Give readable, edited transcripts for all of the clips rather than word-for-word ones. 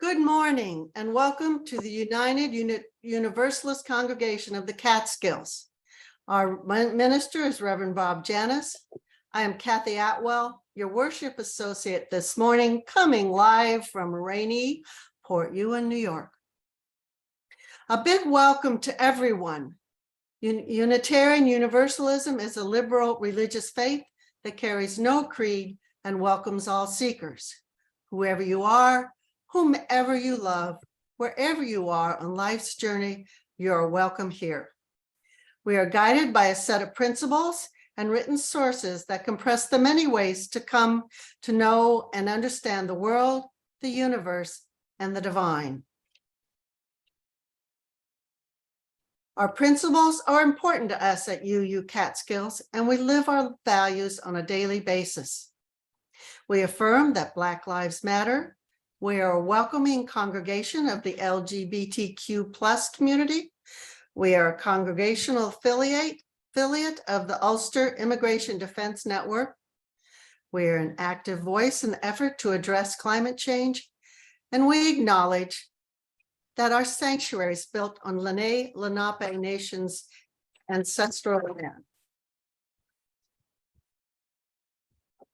Good morning and welcome to the United Universalist Congregation of the Catskills. Our minister is Reverend Bob Janis. I am Kathy Atwell, your worship associate this morning, coming live from rainy Port Ewan, New York. A big welcome to everyone. Unitarian Universalism is a liberal religious faith that carries no creed and welcomes all seekers. Whoever you are, whomever you love, wherever you are on life's journey, you are welcome here. We are guided by a set of principles and written sources that compress the many ways to come to know and understand the world, the universe, and the divine. Our principles are important to us at UU Catskills, and we live our values on a daily basis. We affirm that Black Lives Matter. We are a welcoming congregation of the LGBTQ+ community. We are a congregational affiliate of the Ulster Immigration Defense Network. We are an active voice in the effort to address climate change, and we acknowledge that our sanctuary is built on Lenape Nation's ancestral land.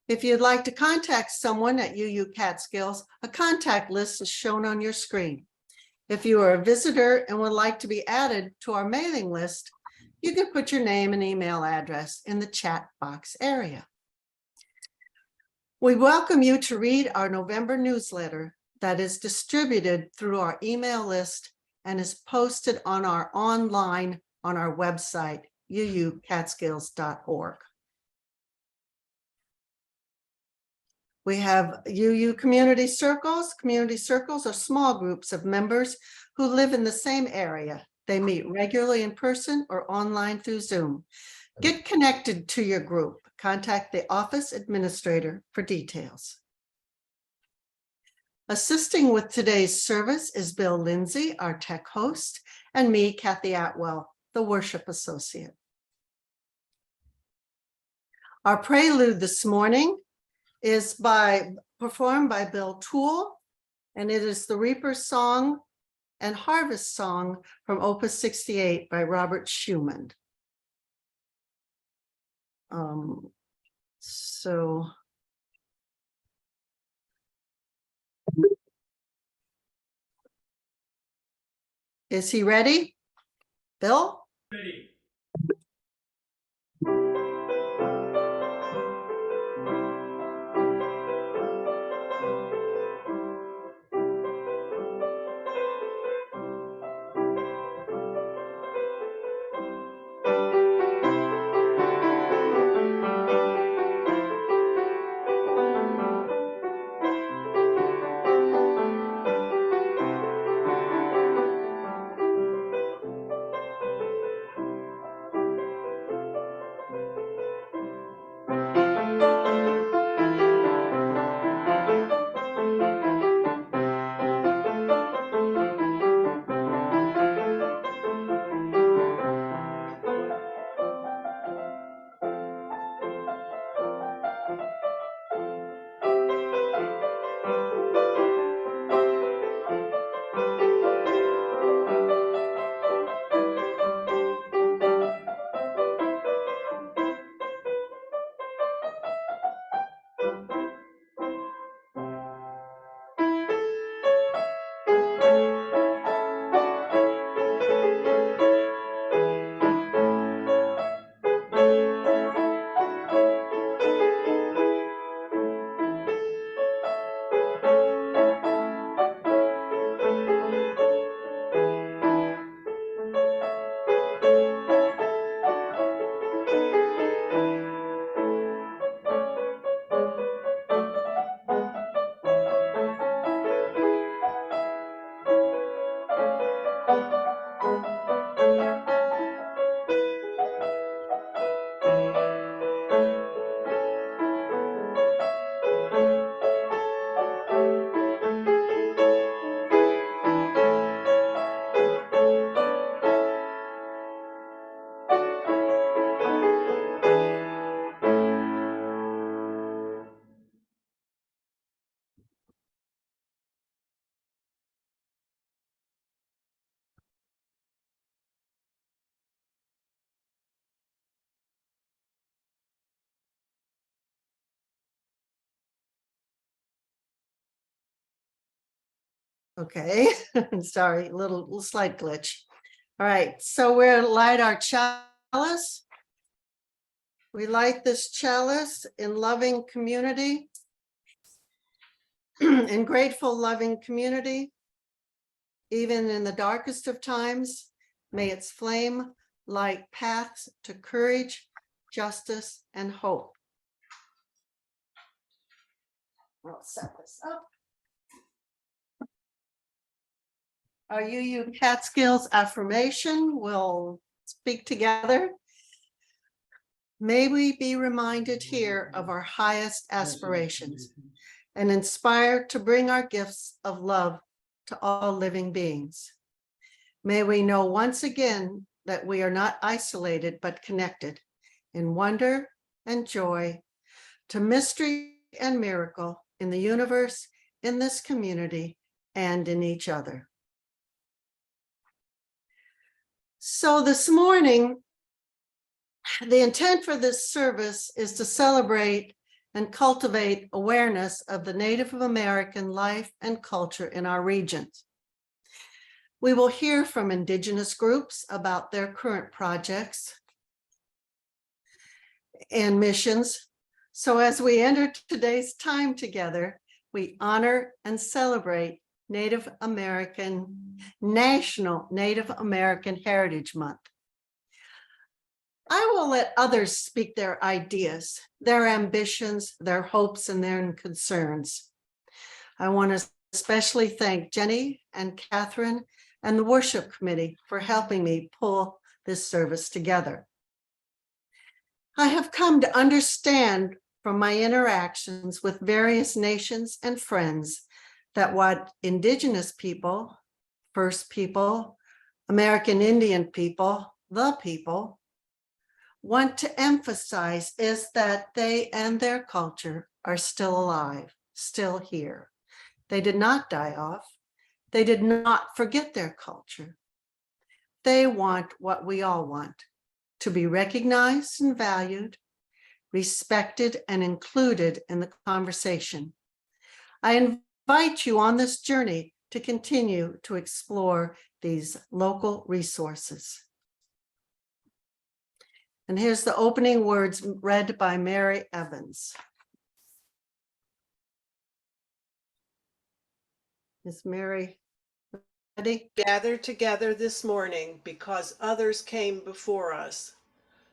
If you'd like to contact someone at UU Catskills, a contact list is shown on your screen. If you are a visitor and would like to be added to our mailing list, you can put your name and email address in the chat box area. We welcome you to read our November newsletter that is distributed through our email list and is posted on our website, uucatskills.org. We have UU community circles. Community circles are small groups of members who live in the same area. They meet regularly in person or online through Zoom. Get connected to your group. Contact the office administrator for details. Assisting with today's service is Bill Lindsay, our tech host, and me, Kathy Atwell, the worship associate. Our prelude this morning is performed by Bill Tuel, and it is the Reaper Song and Harvest Song from Opus 68 by Robert Schumann. Is he ready? Bill? Ready. Okay, sorry, little slight glitch. All right, so we'll light our chalice. We light this chalice in loving community, in grateful, loving community. Even in the darkest of times, may its flame light paths to courage, justice, and hope. I'll set this up. Our UU Catskills affirmation will speak together. May we be reminded here of our highest aspirations and inspired to bring our gifts of love to all living beings. May we know once again that we are not isolated but connected in wonder and joy to mystery and miracle in the universe, in this community, and in each other. So this morning, the intent for this service is to celebrate and cultivate awareness of the Native American life and culture in our regions. We will hear from Indigenous groups about their current projects and missions. So as we enter today's time together, we honor and celebrate Native American, National Native American Heritage Month. I will let others speak their ideas, their ambitions, their hopes, and their concerns. I want to especially thank Jenny and Catherine and the worship committee for helping me pull this service together. I have come to understand from my interactions with various nations and friends that what Indigenous people, First People, American Indian people, the people, want to emphasize is that they and their culture are still alive, still here. They did not die off. They did not forget their culture. They want what we all want, to be recognized and valued, respected and included in the conversation. I invite you on this journey to continue to explore these local resources. And here's the opening words read by Mary Evans. Is Mary ready? Gathered together this morning because others came before us.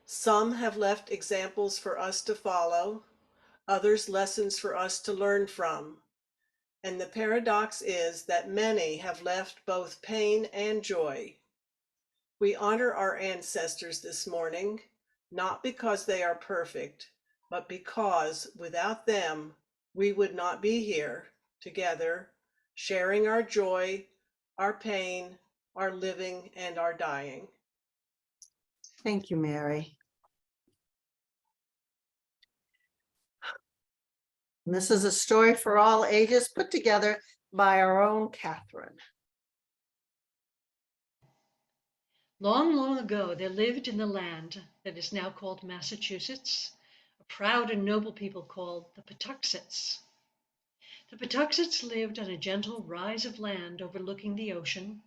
Some have left examples for us to follow, others lessons for us to learn from. And the paradox is that many have left both pain and joy. We honor our ancestors this morning, not because they are perfect, but because without them, we would not be here together, sharing our joy, our pain, our living, and our dying. Thank you, Mary. And this is a story for all ages put together by our own Catherine. Long, long ago, there lived in the land that is now called Massachusetts, a proud and noble people called the Patuxets. The Patuxets lived on a gentle rise of land overlooking the ocean,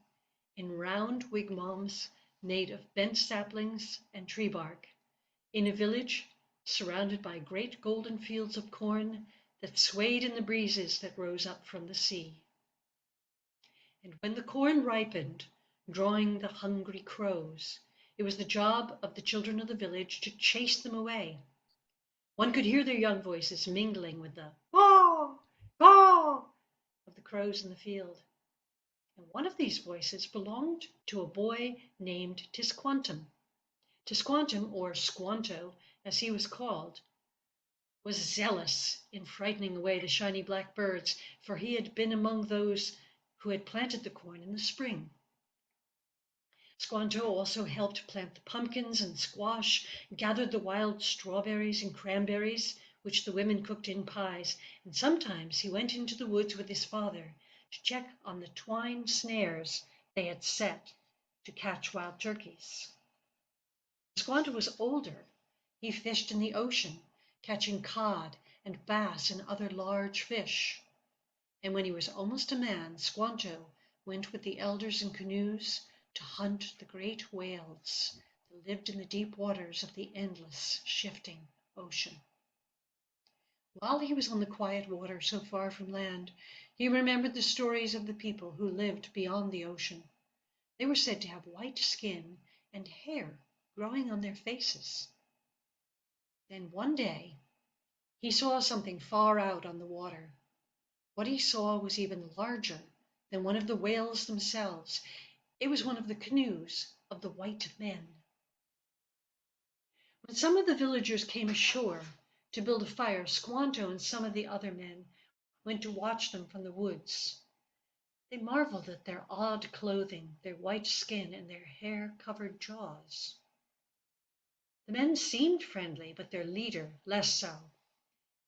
in round wigwams made of bent saplings and tree bark, in a village surrounded by great golden fields of corn that swayed in the breezes that rose up from the sea. And when the corn ripened, drawing the hungry crows, it was the job of the children of the village to chase them away. One could hear their young voices mingling with the caw, caw of the crows in the field. And one of these voices belonged to a boy named Tisquantum. Tisquantum, or Squanto, as he was called, was zealous in frightening away the shiny black birds, for he had been among those who had planted the corn in the spring. Squanto also helped plant the pumpkins and squash, gathered the wild strawberries and cranberries, which the women cooked in pies, and sometimes he went into the woods with his father to check on the twine snares they had set to catch wild turkeys. When Squanto was older, he fished in the ocean, catching cod and bass and other large fish. And when he was almost a man, Squanto went with the elders in canoes to hunt the great whales that lived in the deep waters of the endless, shifting ocean. While he was on the quiet water so far from land, he remembered the stories of the people who lived beyond the ocean. They were said to have white skin and hair growing on their faces. Then one day, he saw something far out on the water. What he saw was even larger than one of the whales themselves. It was one of the canoes of the white men. When some of the villagers came ashore to build a fire, Squanto and some of the other men went to watch them from the woods. They marveled at their odd clothing, their white skin, and their hair-covered jaws. The men seemed friendly, but their leader less so.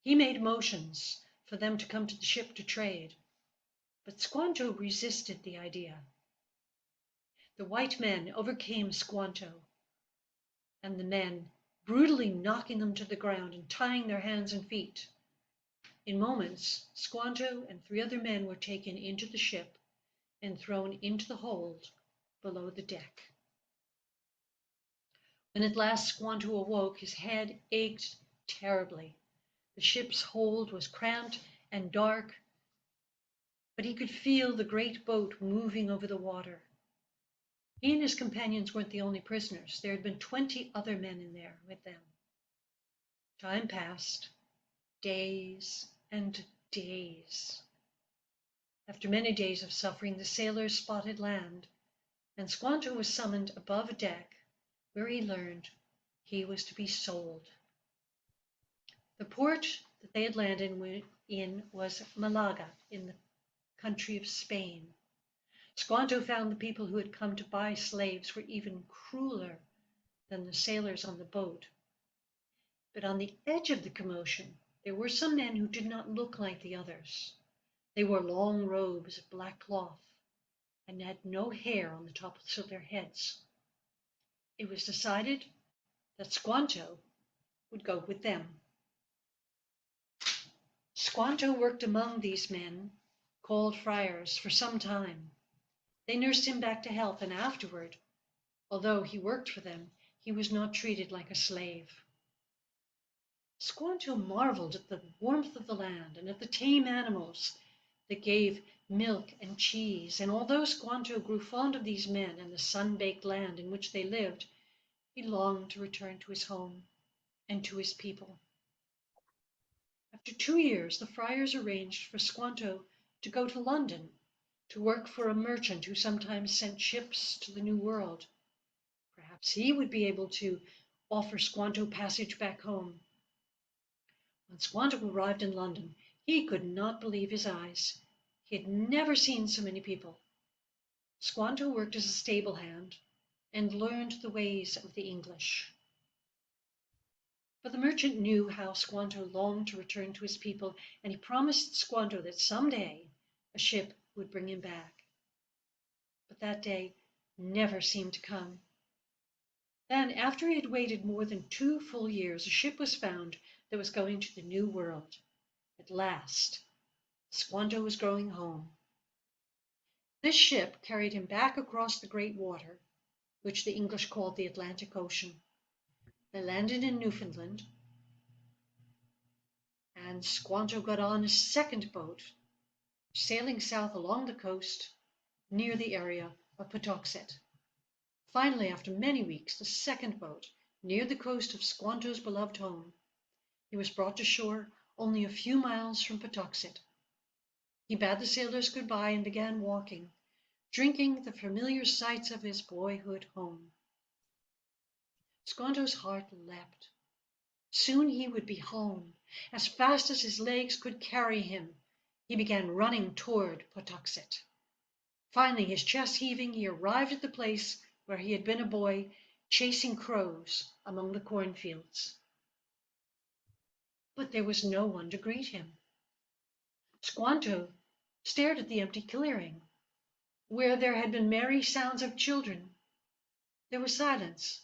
He made motions for them to come to the ship to trade, but Squanto resisted the idea. The white men overcame Squanto and the men, brutally knocking them to the ground and tying their hands and feet. In moments, Squanto and 3 other men were taken into the ship and thrown into the hold below the deck. When at last Squanto awoke, his head ached terribly. The ship's hold was cramped and dark, but he could feel the great boat moving over the water. He and his companions weren't the only prisoners. There had been 20 other men in there with them. Time passed, days and days. After many days of suffering, the sailors spotted land, and Squanto was summoned above deck, where he learned he was to be sold. The port that they had landed in was Malaga, in the country of Spain. Squanto found the people who had come to buy slaves were even crueler than the sailors on the boat. But on the edge of the commotion, there were some men who did not look like the others. They wore long robes of black cloth and had no hair on the tops of their heads. It was decided that Squanto would go with them. Squanto worked among these men, called friars, for some time. They nursed him back to health, and afterward, although he worked for them, he was not treated like a slave. Squanto marveled at the warmth of the land and at the tame animals that gave milk and cheese, and although Squanto grew fond of these men and the sun-baked land in which they lived, he longed to return to his home and to his people. After 2 years, the friars arranged for Squanto to go to London to work for a merchant who sometimes sent ships to the New World. Perhaps he would be able to offer Squanto passage back home. When Squanto arrived in London, he could not believe his eyes. He had never seen so many people. Squanto worked as a stable hand and learned the ways of the English. But the merchant knew how Squanto longed to return to his people, and he promised Squanto that someday a ship would bring him back. But that day never seemed to come. Then, after he had waited more than 2 full years, a ship was found that was going to the New World. At last, Squanto was going home. This ship carried him back across the great water, which the English called the Atlantic Ocean. They landed in Newfoundland, and Squanto got on a second boat, sailing south along the coast near the area of Patuxet. Finally, after many weeks, the second boat neared the coast of Squanto's beloved home. He was brought to shore only a few miles from Patuxet. He bade the sailors goodbye and began walking, drinking the familiar sights of his boyhood home. Squanto's heart leapt. Soon he would be home. As fast as his legs could carry him, he began running toward Patuxet. Finally, his chest heaving, he arrived at the place where he had been a boy, chasing crows among the cornfields. But there was no one to greet him. Squanto stared at the empty clearing. Where there had been merry sounds of children, there was silence,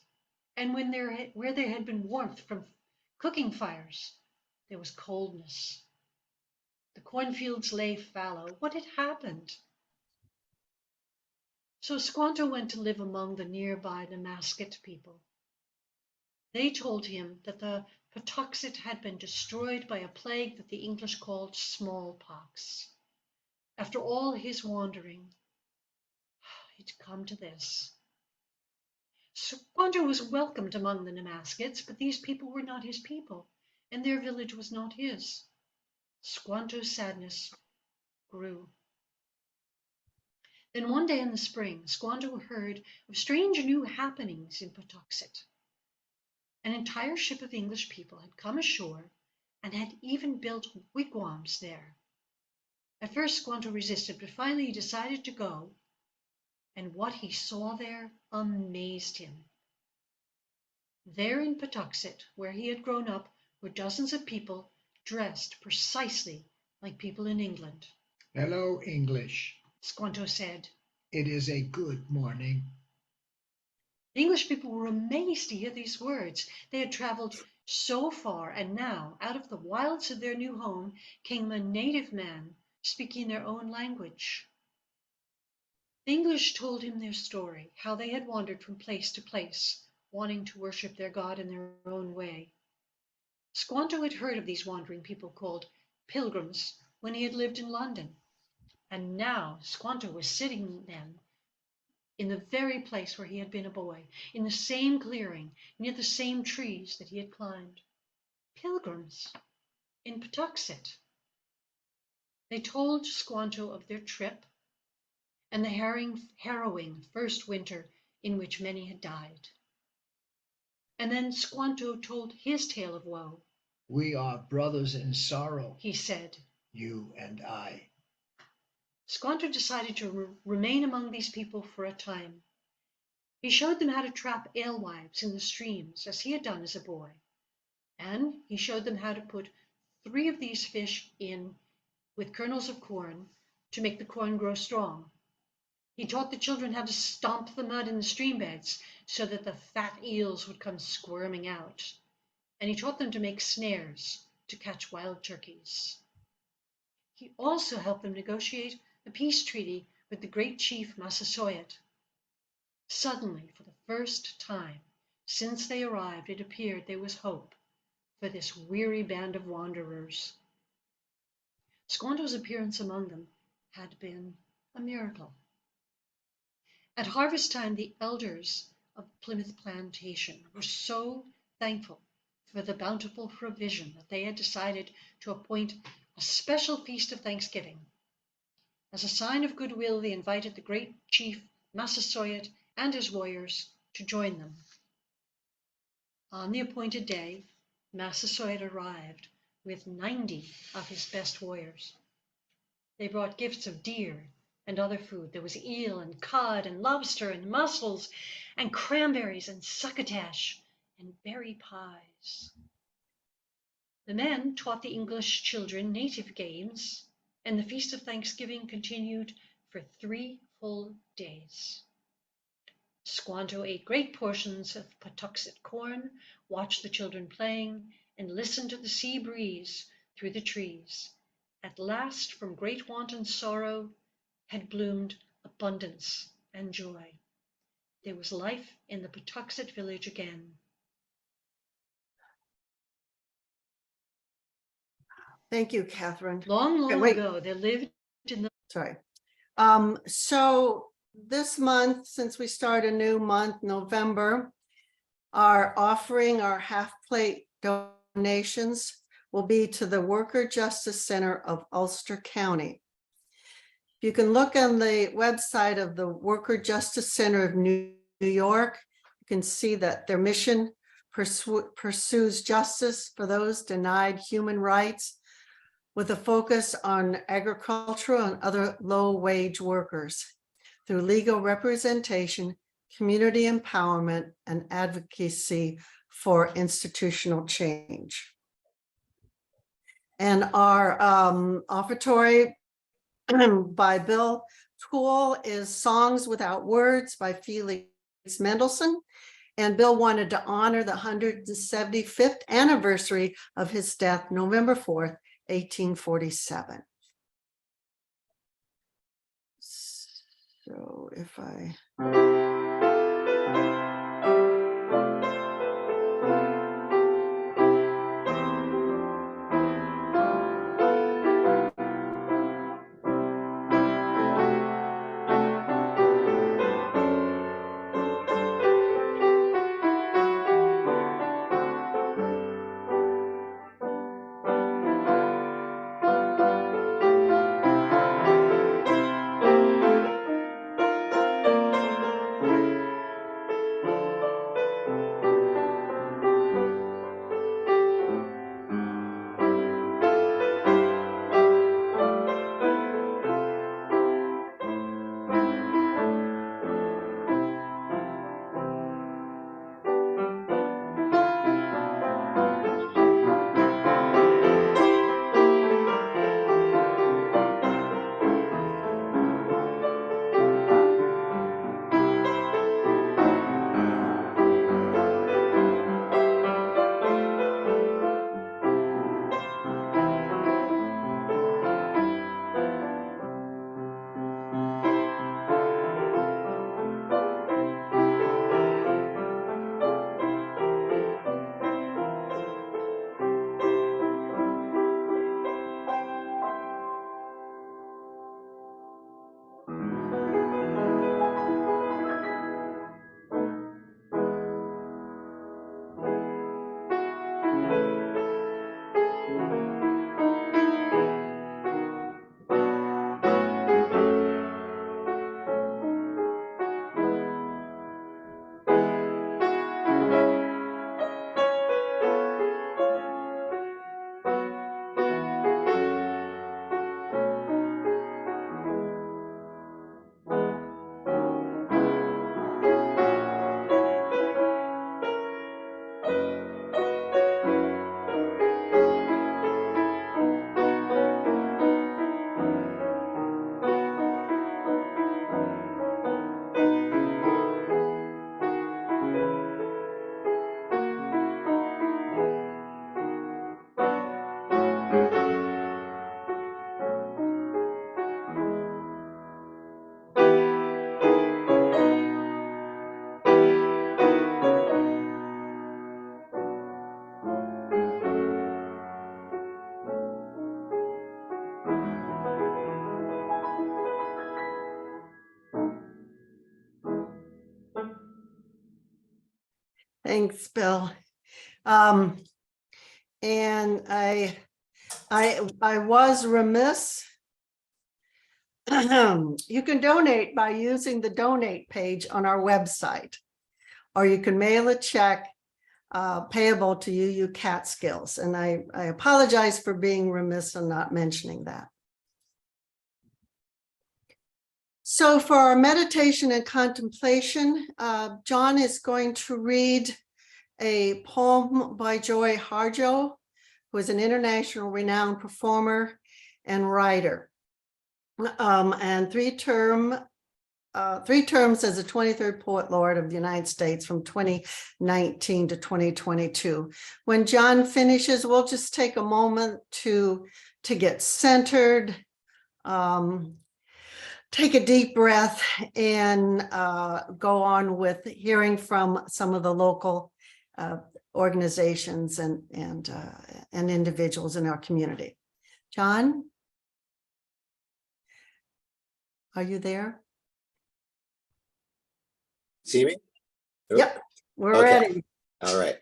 and where there had been warmth from cooking fires, there was coldness. The cornfields lay fallow. What had happened? So Squanto went to live among the nearby Namasket people. They told him that the Patuxet had been destroyed by a plague that the English called smallpox. After all his wandering, he'd come to this. Squanto was welcomed among the Namaskets, but these people were not his people, and their village was not his. Squanto's sadness grew. Then one day in the spring, Squanto heard of strange new happenings in Patuxet. An entire ship of English people had come ashore and had even built wigwams there. At first, Squanto resisted, but finally he decided to go, and what he saw there amazed him. There in Patuxet, where he had grown up, were dozens of people dressed precisely like people in England. Hello, English. Squanto said. It is a good morning. The English people were amazed to hear these words. They had traveled so far, and now, out of the wilds of their new home, came a native man speaking their own language. The English told him their story, how they had wandered from place to place, wanting to worship their God in their own way. Squanto had heard of these wandering people called pilgrims when he had lived in London, and now Squanto was sitting then in the very place where he had been a boy, in the same clearing, near the same trees that he had climbed. Pilgrims in Patuxet. They told Squanto of their trip and the harrowing first winter in which many had died. And then Squanto told his tale of woe. We are brothers in sorrow, He said. you and I. Squanto decided to remain among these people for a time. He showed them how to trap alewives in the streams, as he had done as a boy. And he showed them how to put 3 of these fish in with kernels of corn to make the corn grow strong. He taught the children how to stomp the mud in the stream beds so that the fat eels would come squirming out. And he taught them to make snares to catch wild turkeys. He also helped them negotiate a peace treaty with the great chief Massasoit. Suddenly, for the first time since they arrived, it appeared there was hope for this weary band of wanderers. Squanto's appearance among them had been a miracle. At harvest time, the elders of Plymouth Plantation were so thankful for the bountiful provision that they had decided to appoint a special feast of Thanksgiving. As a sign of goodwill, they invited the great chief Massasoit and his warriors to join them. On the appointed day, Massasoit arrived with 90 of his best warriors. They brought gifts of deer and other food. There was eel and cod and lobster and mussels and cranberries and succotash and berry pies. The men taught the English children native games, and the Feast of Thanksgiving continued for 3 full days. Squanto ate great portions of Patuxet corn, watched the children playing, and listened to the sea breeze through the trees. At last, from great want and sorrow, had bloomed abundance and joy. There was life in the Patuxet village again. Thank you, Catherine. Long, long wait. ago, there lived in the... Sorry. So this month, since we start a new month, November, our offering, our half plate donations will be to the Worker Justice Center of Ulster County. You can look on the website of the Worker Justice Center of New York. You can see that their mission pursues justice for those denied human rights, with a focus on agricultural and other low-wage workers through legal representation, community empowerment, and advocacy for institutional change. And our offertory by Bill Tuel is Songs Without Words by Felix Mendelssohn. And Bill wanted to honor the 175th anniversary of his death, November 4th, 1847. So if I. Thanks, Bill. And I was remiss. You can donate by using the donate page on our website, or you can mail a check payable to UU Catskills. And I apologize for being remiss and not mentioning that. So for our meditation and contemplation, John is going to read a poem by Joy Harjo, who is an international renowned performer and writer, and three terms as the 23rd Poet Laureate of the United States from 2019 to 2022. When John finishes, we'll just take a moment to get centered, take a deep breath, and go on with hearing from some of the local organizations and individuals in our community. John, are you there? See me? Yep, we're Okay. ready. All right.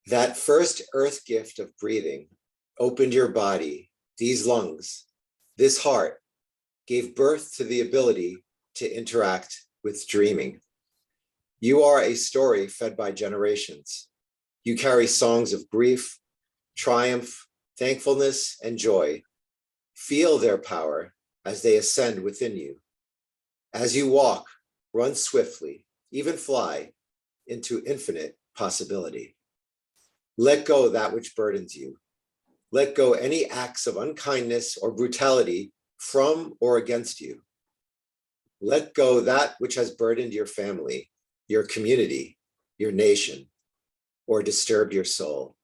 That first earth gift of breathing opened your body, these lungs, this heart, gave birth to the ability to interact with dreaming. You are a story fed by generations. You carry songs of grief, triumph, thankfulness, and joy. Feel their power as they ascend within you. As you walk, run swiftly, even fly into infinite possibility. Let go that which burdens you. Let go any acts of unkindness or brutality from or against you. Let go that which has burdened your family, your community, your nation, or disturbed your soul.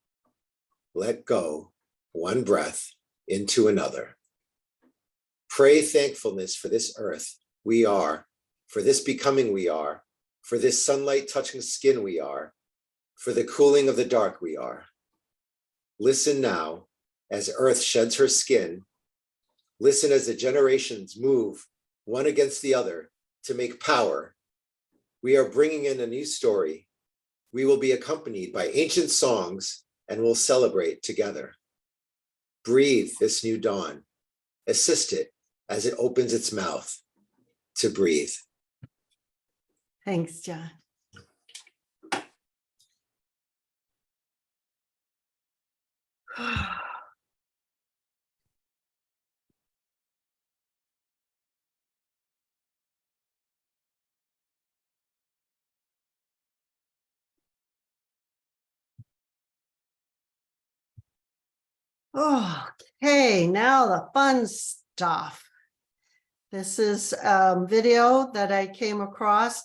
Let go one breath into another. Pray thankfulness for this earth we are, for this becoming we are, for this sunlight touching skin we are, for the cooling of the dark we are. Listen now as earth sheds her skin. Listen as the generations move one against the other to make power. We are bringing in a new story. We will be accompanied by ancient songs and will celebrate together. Breathe this new dawn. Assist it as it opens its mouth to breathe. Thanks, John. Okay, now the fun stuff. This is a video that I came across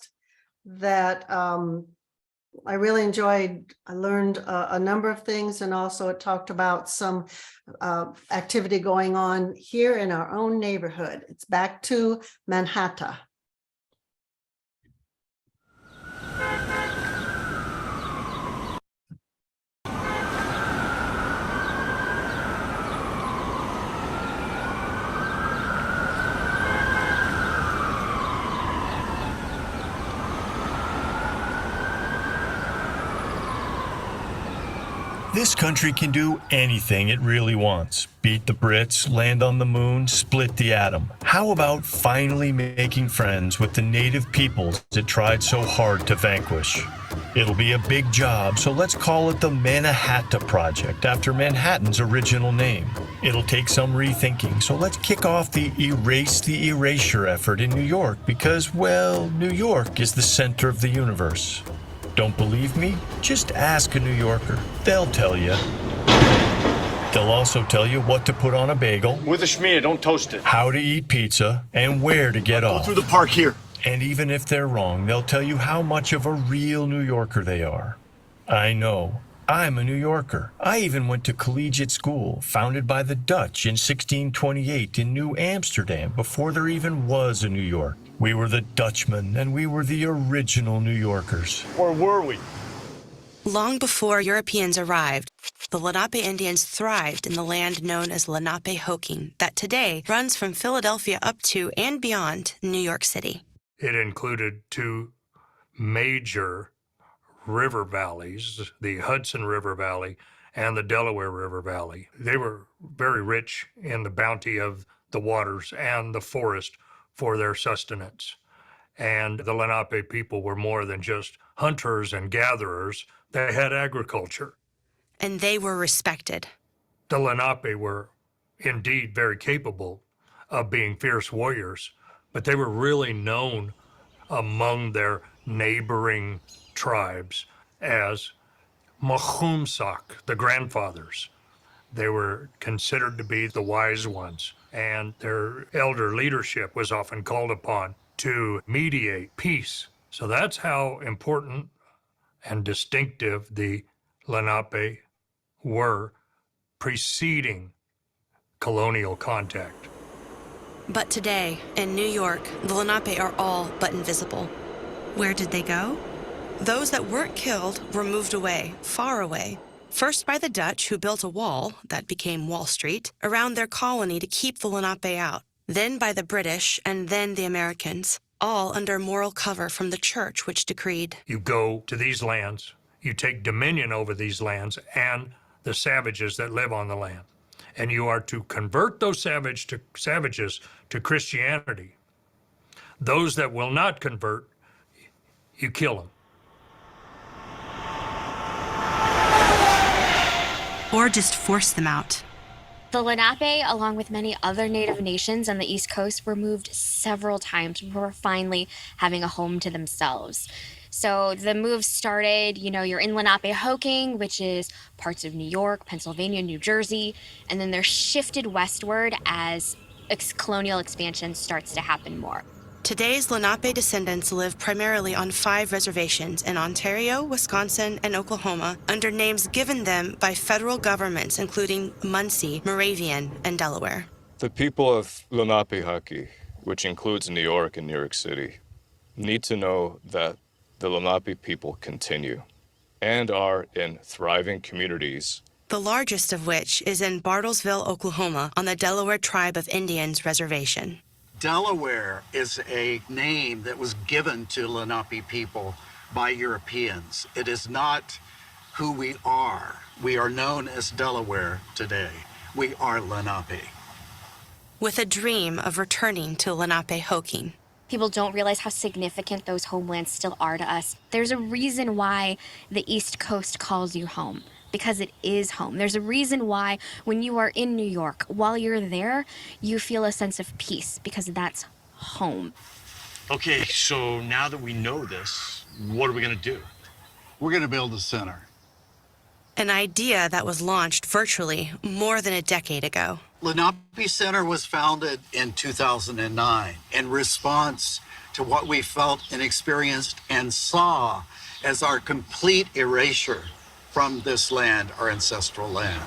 that I really enjoyed. I learned a number of things, and also it talked about some activity going on here in our own neighborhood. It's back to Manhattan. This country can do anything it really wants. Beat the Brits, land on the moon, split the atom. How about finally making friends with the native peoples it tried so hard to vanquish? It'll be a big job, so let's call it the Manahatta Project, after Manhattan's original name. It'll take some rethinking, so let's kick off the Erase the Erasure effort in New York because, well, New York is the center of the universe. Don't believe me? Just ask a New Yorker. They'll tell you. They'll also tell you what to put on a bagel, With a schmear, don't toast it. how to eat pizza, and where to get Go off. through the park here. And even if they're wrong, they'll tell you how much of a real New Yorker they are. I know. I'm a New Yorker. I even went to collegiate school, founded by the Dutch in 1628 in New Amsterdam, before there even was a New York. We were the Dutchmen, and we were the original New Yorkers. Or were we? Long before Europeans arrived, the Lenape Indians thrived in the land known as Lenape Hoking, that today runs from Philadelphia up to and beyond New York City. It included two major river valleys, the Hudson River Valley and the Delaware River Valley. They were very rich in the bounty of the waters and the forest for their sustenance. And the Lenape people were more than just hunters and gatherers. They had agriculture. And they were respected. The Lenape were indeed very capable of being fierce warriors, but they were really known among their neighboring tribes as Mahumsak, the grandfathers. They were considered to be the wise ones, and their elder leadership was often called upon to mediate peace. So that's how important and distinctive the Lenape were preceding colonial contact. But today, in New York, the Lenape are all but invisible. Where did they go? Those that weren't killed were moved away, far away. First by the Dutch, who built a wall, that became Wall Street, around their colony to keep the Lenape out. Then by the British, and then the Americans, all under moral cover from the church, which decreed, You go to these lands, you take dominion over these lands and the savages that live on the land. And you are to convert those savages to Christianity. Those that will not convert, you kill them. or just force them out. The Lenape, along with many other Native nations on the East Coast, were moved several times before finally having a home to themselves. So the move started, you're in Lenape-Hoking, which is parts of New York, Pennsylvania, New Jersey, and then they're shifted westward as colonial expansion starts to happen more. Today's Lenape descendants live primarily on 5 reservations in Ontario, Wisconsin, and Oklahoma under names given them by federal governments including Muncie, Moravian, and Delaware. The people of Lenape, which includes New York and New York City, need to know that the Lenape people continue and are in thriving communities. The largest of which is in Bartlesville, Oklahoma, on the Delaware Tribe of Indians Reservation. Delaware is a name that was given to Lenape people by Europeans. It is not who we are. We are known as Delaware today. We are Lenape. With a dream of returning to Lenape People don't realize how significant those homelands still are to us. There's a reason why the East Coast calls you home, because it is home. There's a reason why when you are in New York, while you're there, you feel a sense of peace, because that's home. Okay, so now that we know this, what are we gonna do? We're going to build a center. an idea that was launched virtually more than a decade ago. Lenape Center was founded in 2009 in response to what we felt and experienced and saw as our complete erasure from this land, our ancestral land.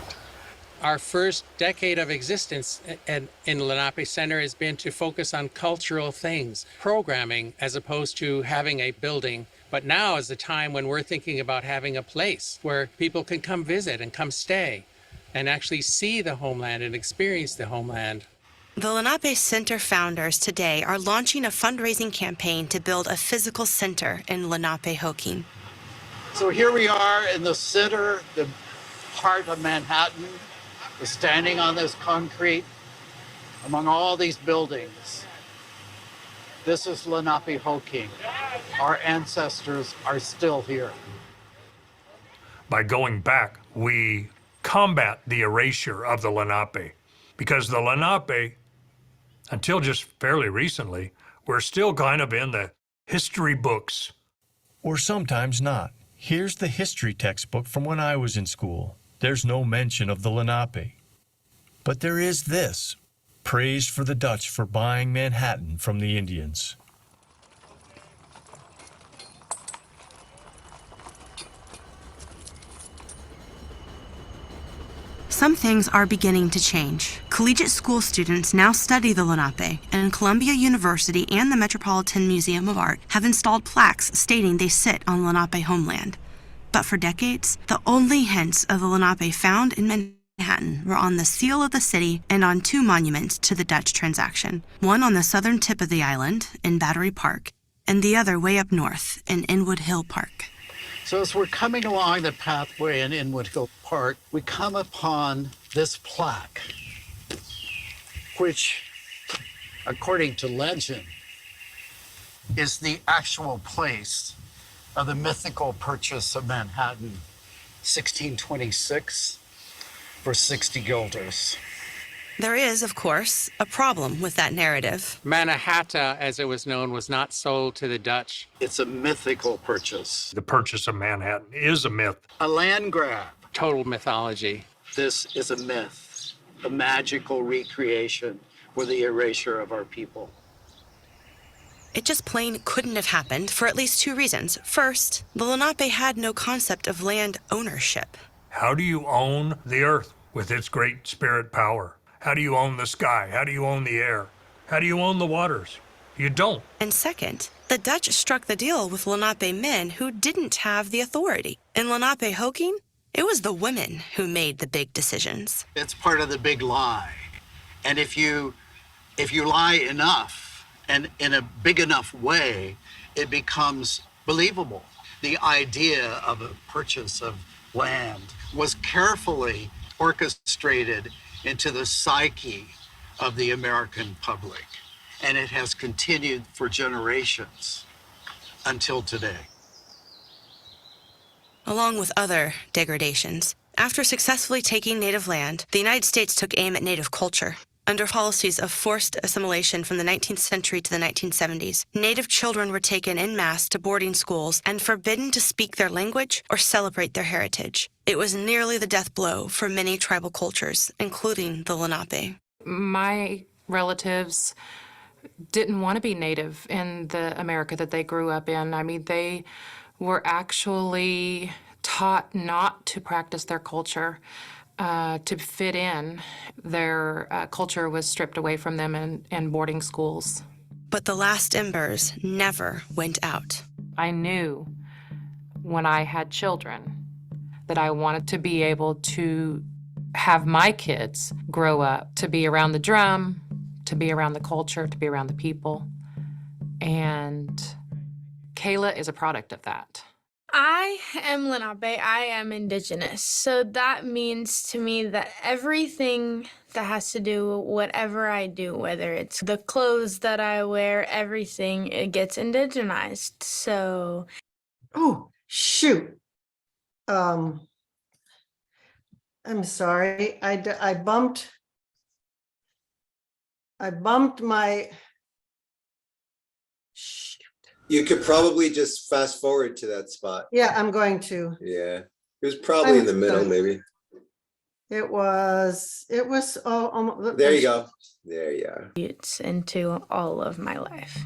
Our first decade of existence in Lenape Center has been to focus on cultural things, programming, as opposed to having a building. But now is the time when we're thinking about having a place where people can come visit and come stay and actually see the homeland and experience the homeland. The Lenape Center founders today are launching a fundraising campaign to build a physical center in Lenape. So here we are in the center, the heart of Manhattan. We're standing on this concrete among all these buildings. This is Lenape. Our ancestors are still here. By going back, we combat the erasure of the Lenape, because the Lenape, until just fairly recently, were still kind of in the history books. Or sometimes not. Here's the history textbook from when I was in school. There's no mention of the Lenape. But there is this: praise for the Dutch for buying Manhattan from the Indians. Some things are beginning to change. Collegiate school students now study the Lenape, and Columbia University and the Metropolitan Museum of Art have installed plaques stating they sit on Lenape homeland. But for decades, the only hints of the Lenape found in Manhattan were on the seal of the city and on two monuments to the Dutch transaction, one on the southern tip of the island in Battery Park, and the other way up north in Inwood Hill Park. So as we're coming along the pathway in Inwood Hill Park, we come upon this plaque, which, according to legend, is the actual place of the mythical purchase of Manhattan, 1626, for 60 guilders. There is, of course, a problem with that narrative. Manahatta, as it was known, was not sold to the Dutch. It's a mythical purchase. The purchase of Manhattan is a myth. A land grab. Total mythology. This is a myth, a magical recreation for the erasure of our people. It just plain couldn't have happened for at least two reasons. First, the Lenape had no concept of land ownership. How do you own the earth with its great spirit power? How do you own the sky? How do you own the air? How do you own the waters? You don't. And second, the Dutch struck the deal with Lenape men who didn't have the authority. In Lenape, it was the women who made the big decisions. It's part of the big lie. And if you lie enough and in a big enough way, it becomes believable. The idea of a purchase of land was carefully orchestrated into the psyche of the American public. And it has continued for generations until today. Along with other degradations, after successfully taking native land, the United States took aim at native culture. Under policies of forced assimilation from the 19th century to the 1970s, native children were taken en masse to boarding schools and forbidden to speak their language or celebrate their heritage. It was nearly the death blow for many tribal cultures, including the Lenape. My relatives didn't want to be native in the America that they grew up in. I mean, they were actually taught not to practice their culture. to fit in, their culture was stripped away from them in boarding schools. But the last embers never went out. I knew when I had children that I wanted to be able to have my kids grow up to be around the drum, to be around the culture, to be around the people. And Kayla is a product of that. I am Lenape. I am indigenous. So that means to me that everything that has to do whatever I do, whether it's the clothes that I wear, everything, it gets indigenized. So. Oh, shoot. I'm sorry. I bumped my. You could probably just fast forward to that spot. Yeah, I'm going to. Yeah. It was probably in the middle, maybe. It was, oh, there you go. There you are. It's into all of my life.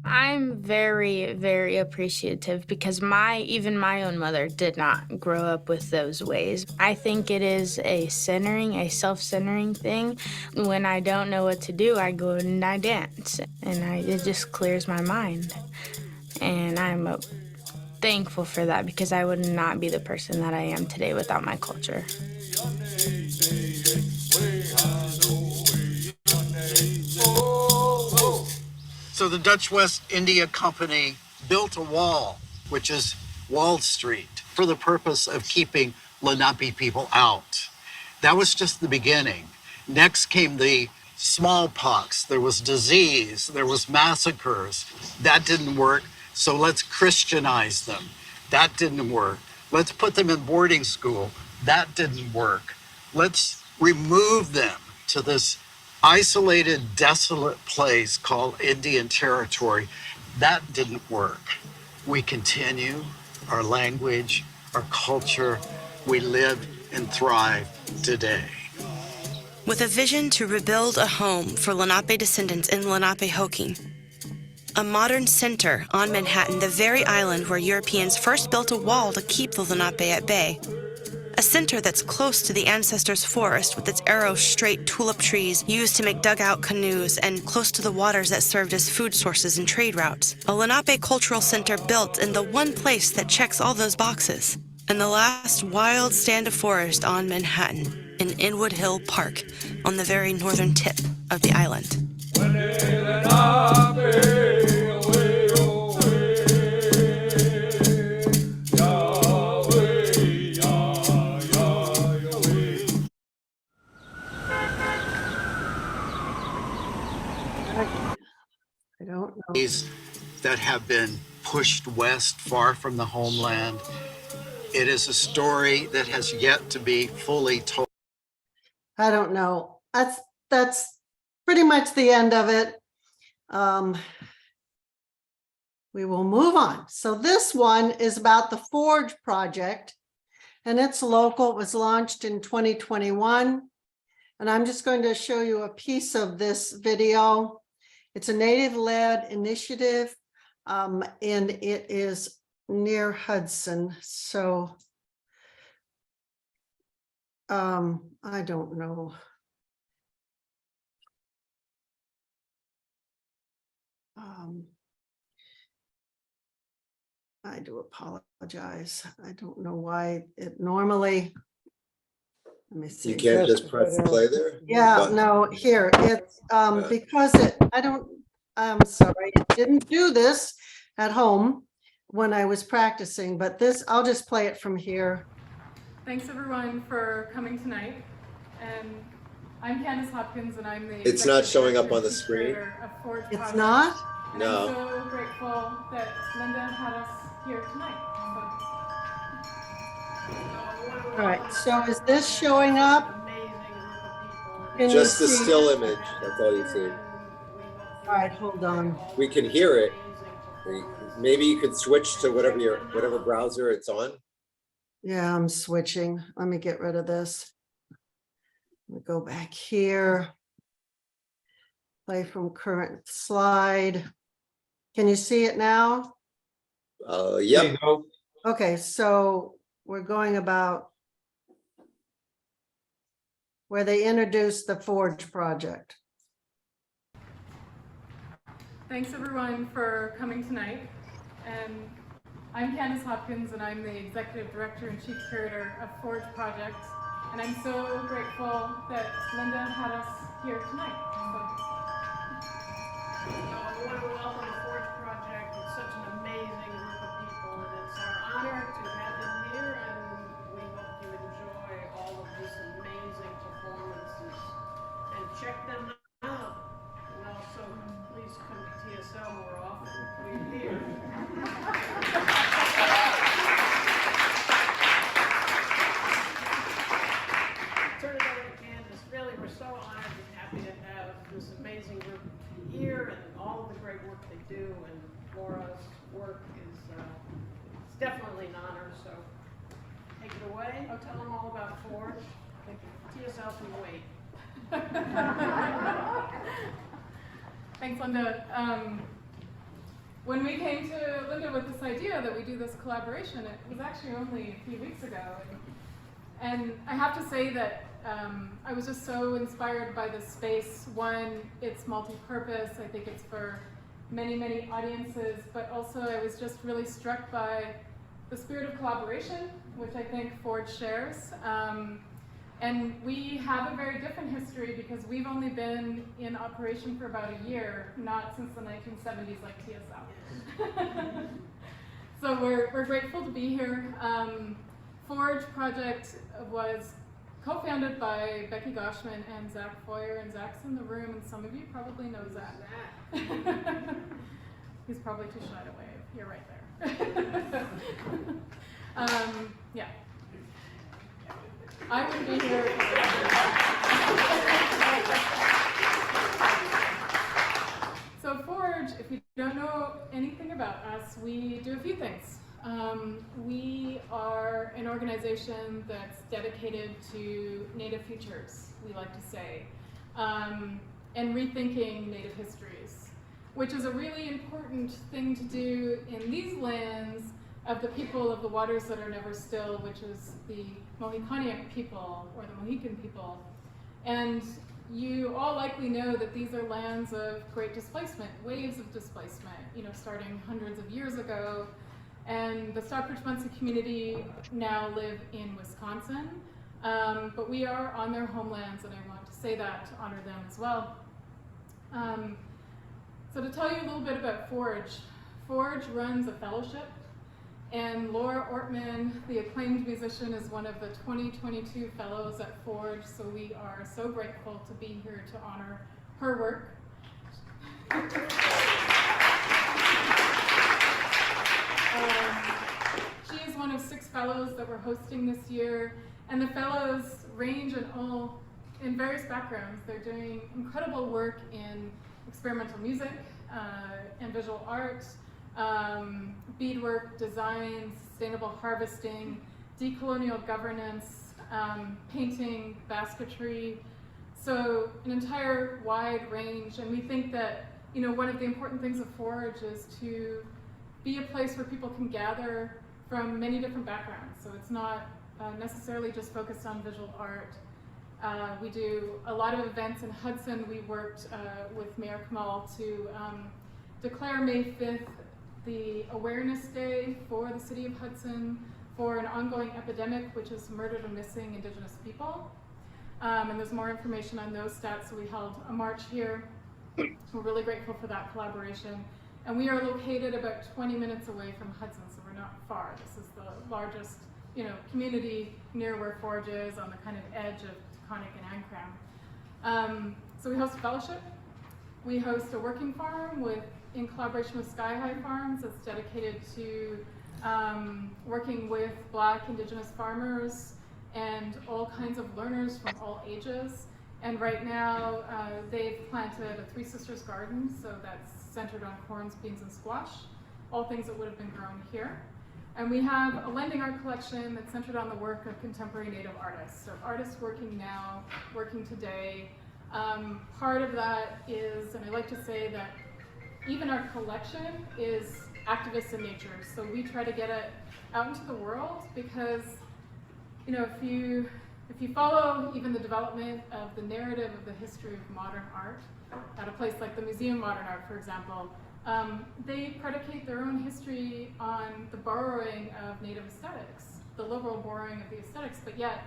I'm very, very appreciative because even my own mother did not grow up with those ways. I think it is a self-centering thing. When I don't know what to do, I go and I dance, and it just clears my mind. And I'm thankful for that because I would not be the person that I am today without my culture. So the Dutch West India Company built a wall, which is Wall Street, for the purpose of keeping Lenape people out. That was just the beginning. Next came the smallpox. There was disease. There was massacres. That didn't work, so let's Christianize them. That didn't work. Let's put them in boarding school. That didn't work. Let's remove them to this isolated, desolate place called Indian Territory. That didn't work. We continue our language, our culture. We live and thrive today. With a vision to rebuild a home for Lenape descendants in Lenapehoking, a modern center on Manhattan, the very island where Europeans first built a wall to keep the Lenape at bay. A center that's close to the ancestors' forest with its arrow-straight tulip trees used to make dugout canoes and close to the waters that served as food sources and trade routes. A Lenape cultural center built in the one place that checks all those boxes. And the last wild stand of forest on Manhattan in Inwood Hill Park on the very northern tip of the island. I don't know. These that have been pushed west, far from the homeland. It is a story that has yet to be fully told. I don't know. That's pretty much the end of it. We will move on. So this one is about the Forge project, and it's local. It was launched in 2021. And I'm just going to show you a piece of this video. It's a native-led initiative, and it is near Hudson. So I don't know. I do apologize. I don't know why it normally. Let me see. You can't just press play there? Yeah, Button. no, here, it's because I'm sorry, it didn't do this at home when I was practicing, but this, I'll just play it from here. Thanks everyone for coming tonight. And I'm Candace Hopkins and I'm the It's not showing up on the screen. It's not? No. I'm so grateful that Linda had us here tonight. All right, so is this showing up? Can you Just the see? still image. That's all you see. All right, hold on. We can hear it. Maybe you could switch to whatever browser it's on. Yeah, I'm switching. Let me get rid of this. Let me go back here. Play from current slide. Can you see it now? Yep. Okay, so we're going about where they introduced the Forge project. Thanks everyone for coming tonight. And I'm Candace Hopkins, and I'm the Executive Director and Chief Curator of Forge Projects. And I'm so grateful that Linda had us here tonight. We want to welcome the Forge Project. It's such an amazing group of people, and it's our honor to have them here, and we hope you enjoy all of these amazing performances. And check them out. And also, please come to TSL more often. We're here. Turn it over to Candace. Really, we're so honored and happy to have this amazing group here and all of the great work they do. And Laura's work is it's definitely an honor. So take it away. Oh, tell them all about Forge. TSL can wait. Thanks, Linda. When we came to Linda with this idea that we do this collaboration, it was actually only a few weeks ago. And I have to say that I was just so inspired by this space. One, it's multi-purpose. I think it's for many, many audiences, but also I was just really struck by the spirit of collaboration, which I think Forge shares. And we have a very different history because we've only been in operation for about a year, not since the 1970s like TSL. So we're grateful to be here. Forge Project was co-founded by Becky Goshman and Zach Foyer, and Zach's in the room, and some of you probably know Zach. He's probably too shy to wave. You're right there. Yeah. I would be here. So Forge, if you don't know anything about us, we do a few things. We are an organization that's dedicated to Native futures, we like to say, and rethinking Native histories, which is a really important thing to do in these lands of the people of the waters that are never still, which is the Mohicaniac people, or the Mohican people. And you all likely know that these are lands of great displacement, waves of displacement, starting hundreds of years ago. And the Stockbridge-Muncie community now live in Wisconsin, but we are on their homelands, and I want to say that to honor them as well. So to tell you a little bit about Forge, Forge runs a fellowship, and Laura Ortman, the acclaimed musician, is one of the 2022 fellows at Forge, so we are so grateful to be here to honor her work. She is one of 6 fellows that we're hosting this year, and the fellows range in various backgrounds. They're doing incredible work in experimental music and visual art, beadwork, design, sustainable harvesting, decolonial governance, painting, basketry. So an entire wide range, and we think that one of the important things of Forge is to be a place where people can gather from many different backgrounds. So it's not necessarily just focused on visual art. We do a lot of events in Hudson. We worked with Mayor Kamal to declare May 5th the Awareness Day for the City of Hudson for an ongoing epidemic, which is murdered and missing Indigenous people. And there's more information on those stats. So we held a march here. We're really grateful for that collaboration. And we are located about 20 minutes away from Hudson, so we're not far. This is the largest, community near where Forge is, on the kind of edge of Taconic and Ancram. So we host a fellowship. We host a working farm in collaboration with Sky High Farms that's dedicated to working with Black Indigenous farmers and all kinds of learners from all ages. And right now, they've planted a Three Sisters garden, so that's centered on corns, beans, and squash, all things that would have been grown here. And we have a lending art collection that's centered on the work of contemporary Native artists. So artists working now, working today. Part of that is, and I like to say that even our collection is activists in nature. So we try to get it out into the world because, you know, if you follow even the development of the narrative of the history of modern art at a place like the Museum of Modern Art, for example, they predicate their own history on the borrowing of Native aesthetics, the liberal borrowing of the aesthetics, but yet,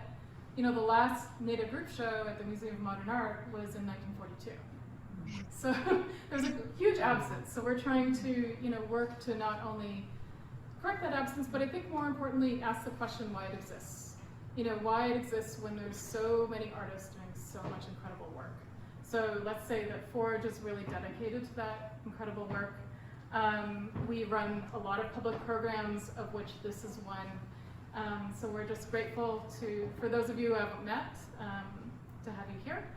you know, the last Native group show at the Museum of Modern Art was in 1942. So there's a huge absence. So we're trying to, you know, work to not only correct that absence, but I think more importantly, ask the question why it exists. You know, why it exists when there's so many artists doing so much incredible work. So let's say that Forge is really dedicated to that incredible work. We run a lot of public programs, of which this is one. So we're just grateful for those of you who haven't met, to have you here.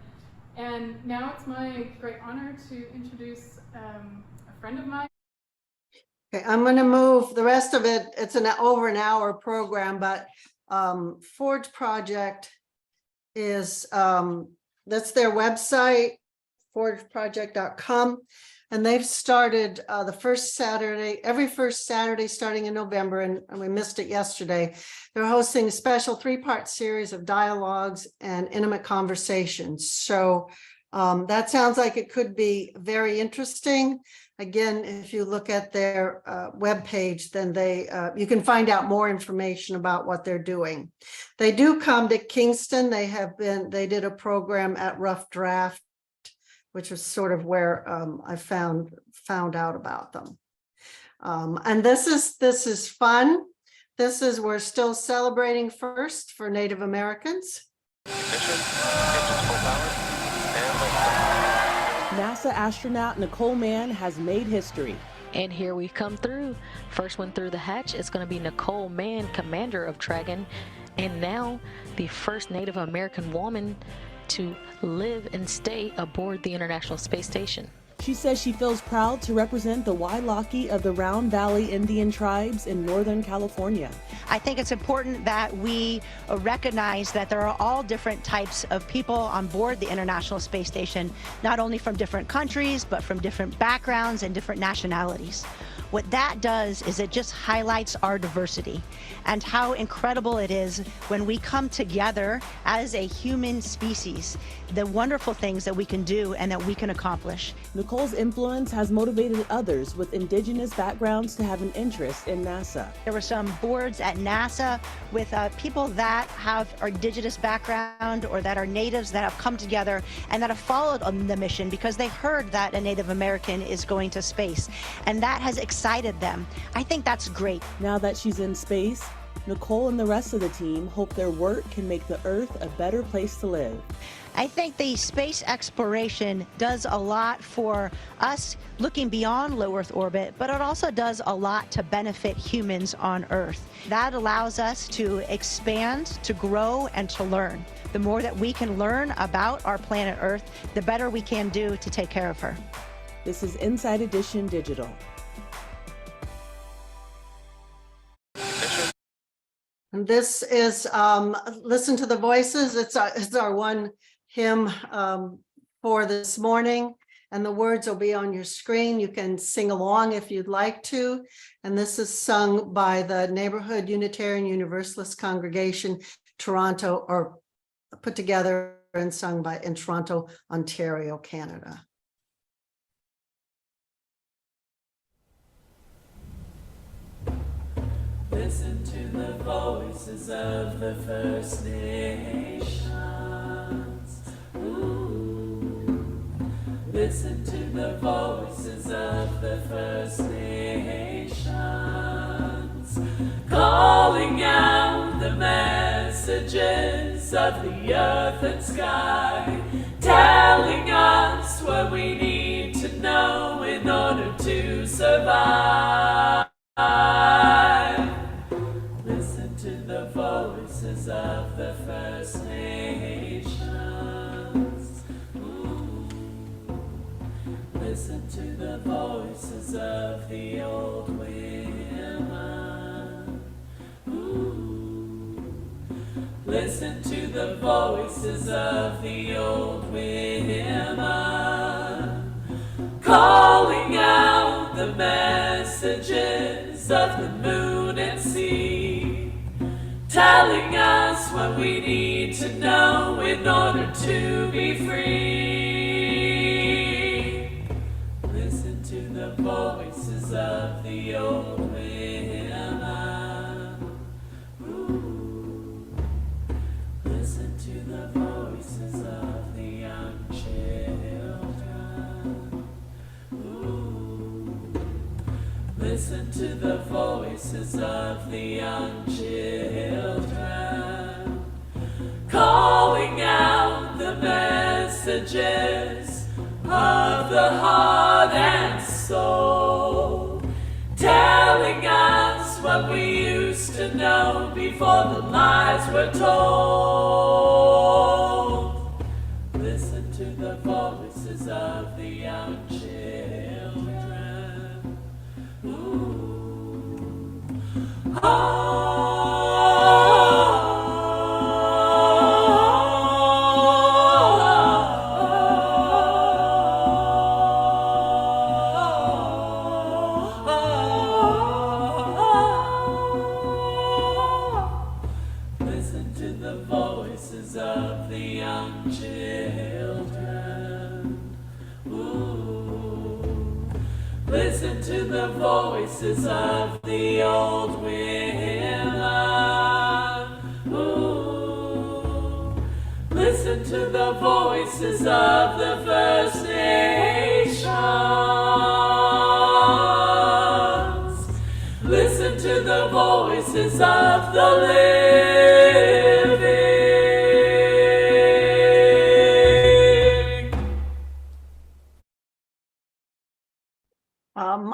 And now it's my great honor to introduce a friend of mine. Okay, I'm going to move the rest of it. It's over an hour program, but Forge Project is, that's their website, forgeproject.com. And they've started the first Saturday, every first Saturday starting in November, and we missed it yesterday. They're hosting a special 3-part series of dialogues and intimate conversations. So that sounds like it could be very interesting. Again, if you look at their webpage, then you can find out more information about what they're doing. They do come to Kingston. They did a program at Rough Draft, which was sort of where I found out about them. And this is fun. We're still celebrating first for Native Americans. NASA astronaut Nicole Mann has made history. And here we come through. First one through the hatch is going to be Nicole Mann, commander of Dragon, and now the first Native American woman to live and stay aboard the International Space Station. She says she feels proud to represent the Wailaki of the Round Valley Indian tribes in Northern California. I think it's important that we recognize that there are all different types of people on board the International Space Station, not only from different countries, but from different backgrounds and different nationalities. What that does is it just highlights our diversity and how incredible it is when we come together as a human species, the wonderful things that we can do and that we can accomplish. Nicole's influence has motivated others with indigenous backgrounds to have an interest in NASA. There were some boards at NASA with people that have indigenous background or that are natives that have come together and that have followed on the mission because they heard that a Native American is going to space, and that has excited them. I think that's great. Now that she's in space, Nicole and the rest of the team hope their work can make the Earth a better place to live. I think the space exploration does a lot for us looking beyond low Earth orbit, but it also does a lot to benefit humans on Earth. That allows us to expand, to grow, and to learn. The more that we can learn about our planet Earth, the better we can do to take care of her. This is Inside Edition Digital. And this is Listen to the Voices. It's our one hymn for this morning, and the words will be on your screen. You can sing along if you'd like to. And this is sung by the Neighborhood Unitarian Universalist Congregation, Toronto, or put together and sung in Toronto, Ontario, Canada. Listen to the voices of the First Nations. Ooh. Listen to the voices of the First Nations, calling out the messages of the earth and sky, telling us what we need to know in order to survive. Listen to the voices of the First Nations. Ooh. Listen to the voices of the old women. Ooh. Listen to the voices of the old women, calling out the messages of the moon and sea, telling us what we need to know in order to be free. Listen to the voices of the old women. Ooh. Listen to the voices of the young children. Ooh. Listen to the voices of the young children, calling out the messages of the heart and soul, telling us what we used to know before the lies were told. Listen to the voices of the young children. Ooh. Listen to the voices of the young children. Ooh. Listen to the voices of the old women. Ooh. Listen to the voices of the First Nations. Listen to the voices of the living.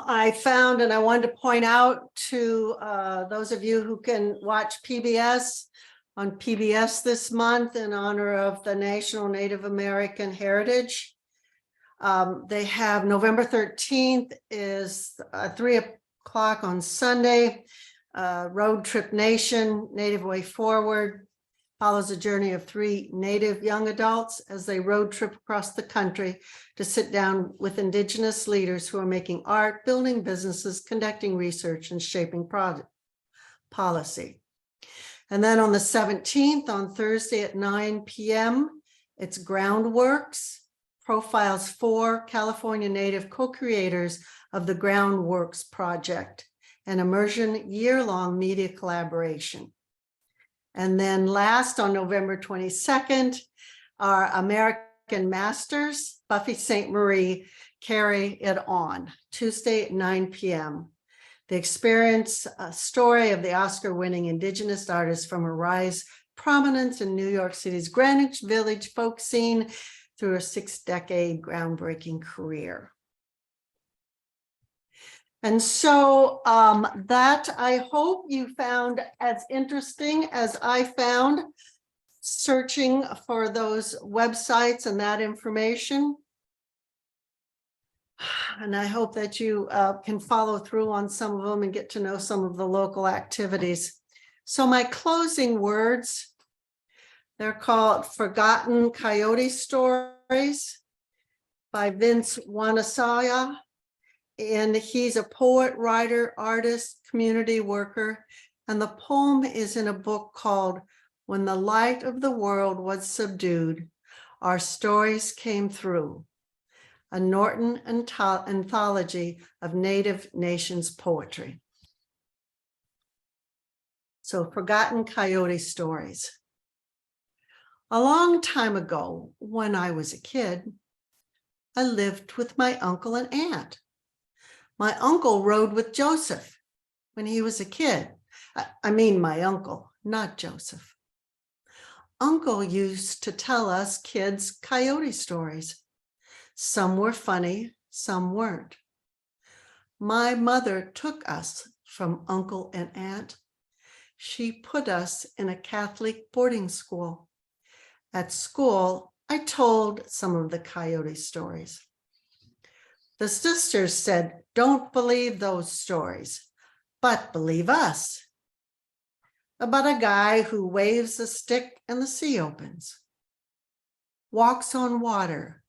I found, and I wanted to point out to those of you who can watch PBS, on PBS this month in honor of the National Native American Heritage. They have November 13th is 3 o'clock on Sunday. Road Trip Nation, Native Way Forward, follows a journey of 3 Native young adults as they road trip across the country to sit down with Indigenous leaders who are making art, building businesses, conducting research, and shaping policy. And then on the 17th, on Thursday at 9 p.m., it's Groundworks, profiles 4 California Native co-creators of the Groundworks Project, an immersion year-long media collaboration. And then last, on November 22nd, our American Masters, Buffy St. Marie, carry it on, Tuesday at 9 p.m. The experience story of the Oscar-winning Indigenous artist from her rise prominence in New York City's Greenwich Village folk scene through a 6-decade groundbreaking career. And so that I hope you found as interesting as I found searching for those websites and that information. And I hope that you can follow through on some of them and get to know some of the local activities. So my closing words, they're called Forgotten Coyote Stories by Vince Wanasaya. And he's a poet, writer, artist, community worker. And the poem is in a book called When the Light of the World Was Subdued, Our Stories Came Through, a Norton anthology of Native Nations poetry. So, Forgotten Coyote Stories. A long time ago, when I was a kid, I lived with my uncle and aunt. My uncle rode with Joseph when he was a kid. I mean, my uncle, not Joseph. Uncle used to tell us kids coyote stories. Some were funny, some weren't. My mother took us from uncle and aunt. She put us in a Catholic boarding school. At school, I told some of the coyote stories. The sisters said, don't believe those stories, but believe us. About a guy who waves a stick and the sea opens, walks on water,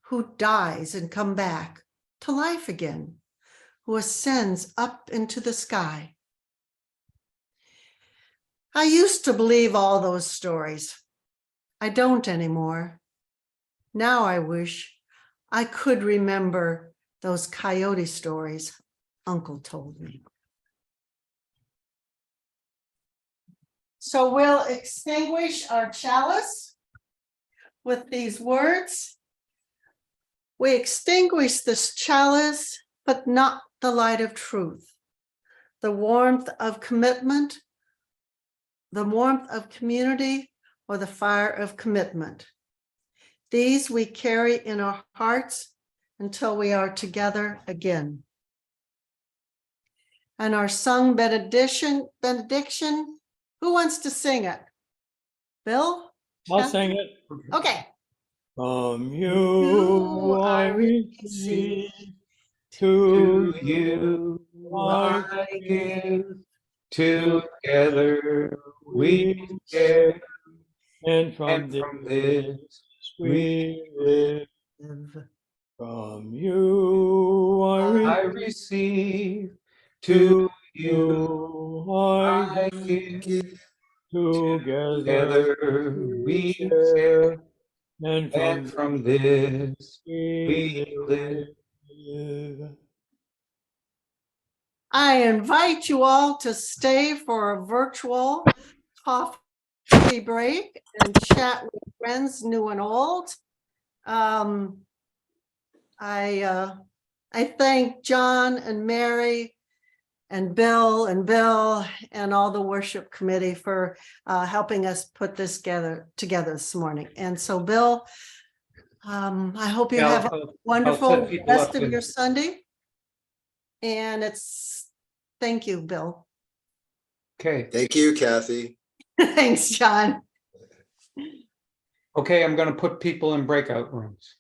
who dies and come back to life again, who ascends up into the sky. I used to believe all those stories. I don't anymore. Now I wish I could remember those coyote stories Uncle told me. So we'll extinguish our chalice with these words. We extinguish this chalice, but not the light of truth, the warmth of commitment, the warmth of community, or the fire of commitment. These we carry in our hearts until we are together again. And our sung benediction, who wants to sing it? Bill? I'll sing it. Okay. From you I receive, to you I give, together we share, and from this we live. From you I receive, to you I give, together we share, and from this we live. I invite you all to stay for a virtual coffee break and chat with friends new and old. I thank John and Mary and Bill and all the worship committee for helping us put this together this morning. And so, Bill, I hope you have a wonderful rest of your Sunday. And thank you, Bill. Okay. Thank you, Kathy. Thanks, John. Okay, I'm going to put people in breakout rooms.